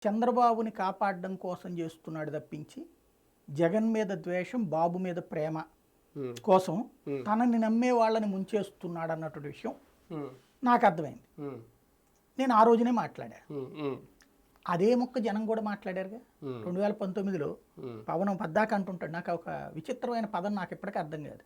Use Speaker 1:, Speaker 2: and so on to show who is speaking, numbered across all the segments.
Speaker 1: చంద్రబాబుని కాపాడడం కోసం చేస్తున్నాడు తప్పించి జగన్ మీద ద్వేషం, బాబు మీద ప్రేమ కోసం తనని నమ్మే వాళ్ళని ముంచేస్తున్నాడు అన్నటువంటి విషయం నాకు అర్థమైంది. నేను ఆ రోజునే మాట్లాడా. అదే మొక్క జనం కూడా మాట్లాడారుగా. 2019లో పవనం పద్దాక అంటుంటాడు, నాకు ఒక విచిత్రమైన పదం నాకు ఇప్పటికీ అర్థం కాదు.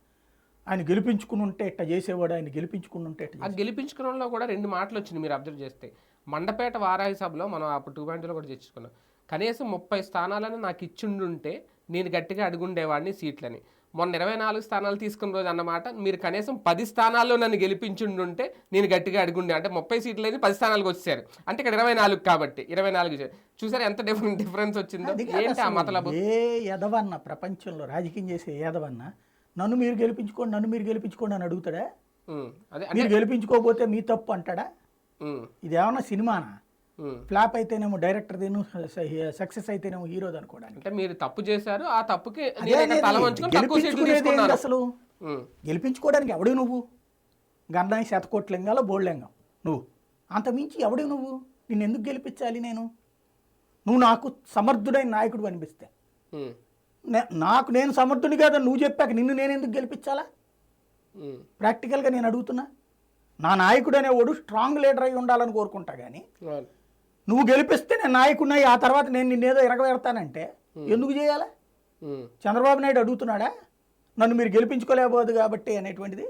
Speaker 1: ఆయన గెలిపించుకుని ఉంటే ఇట్ట చేసేవాడు, ఆయన గెలిపించుకుని ఉంటే
Speaker 2: ఆ గెలిపించుకోవడంలో కూడా రెండు మాటలు వచ్చినాయి మీరు అబ్జర్వ్ చేస్తే. మండపేట వారాహి సభలో మనం అప్పుడు 2.0లో కూడా చర్చించుకున్నాం. కనీసం 30 స్థానాలను నాకు ఇచ్చిండుంటే నేను గట్టిగా అడుగుండేవాడిని సీట్లని. మొన్న 24 స్థానాలు తీసుకున్న రోజు అన్నమాట, మీరు కనీసం 10 స్థానాల్లో నన్ను గెలిపించుండుంటే నేను గట్టిగా అడుగుండే. అంటే 30 సీట్లు అయితే 10 స్థానాలకు వచ్చారు, అంటే ఇక్కడ 24 కాబట్టి 24 చూసారు ఎంత డిఫరెన్స్ వచ్చిందో. ఏంటి ఆ మతలబు?
Speaker 1: ఏ ఎదవన్న ప్రపంచంలో రాజకీయం చేసే ఏదవన్నా నన్ను మీరు గెలిపించుకోండి, నన్ను మీరు గెలిపించుకోండి అని అడుగుతాడా?
Speaker 2: అదే
Speaker 1: మీరు గెలిపించుకోకపోతే మీ తప్పు అంటాడా? ఇదేమన్నా సినిమానా? ఫ్లాప్ అయితేనేమో డైరెక్టర్ దేను, సక్సెస్ అయితేనేమో హీరోది అనుకోవడానికి.
Speaker 2: అంటే మీరు తప్పు చేశారు, ఆ తప్పుకి
Speaker 1: అసలు గెలిపించుకోవడానికి ఎవడు నువ్వు? గంధానికి శతకోట్లింగాలో బోల్లింగం నువ్వు, అంతమించి ఎవడు నువ్వు? నిన్ను ఎందుకు గెలిపించాలి నేను? నువ్వు నాకు సమర్థుడైన నాయకుడు అనిపిస్తే, నాకు నేను సమర్థుని కాదని నువ్వు చెప్పాక నిన్ను నేను ఎందుకు గెలిపించాలా? ప్రాక్టికల్గా నేను అడుగుతున్నా. నా నాయకుడు అనేవాడు స్ట్రాంగ్ లీడర్ అయి ఉండాలని కోరుకుంటా, కానీ నువ్వు గెలిపిస్తే నేను నాయకుడిని, ఆ తర్వాత నేను నిన్నేదో ఎరగబెడతానంటే ఎందుకు చేయాలా? చంద్రబాబు నాయుడు అడుగుతున్నాడా నన్ను మీరు గెలిపించుకోలేకపోదు కాబట్టి అనేటువంటిది?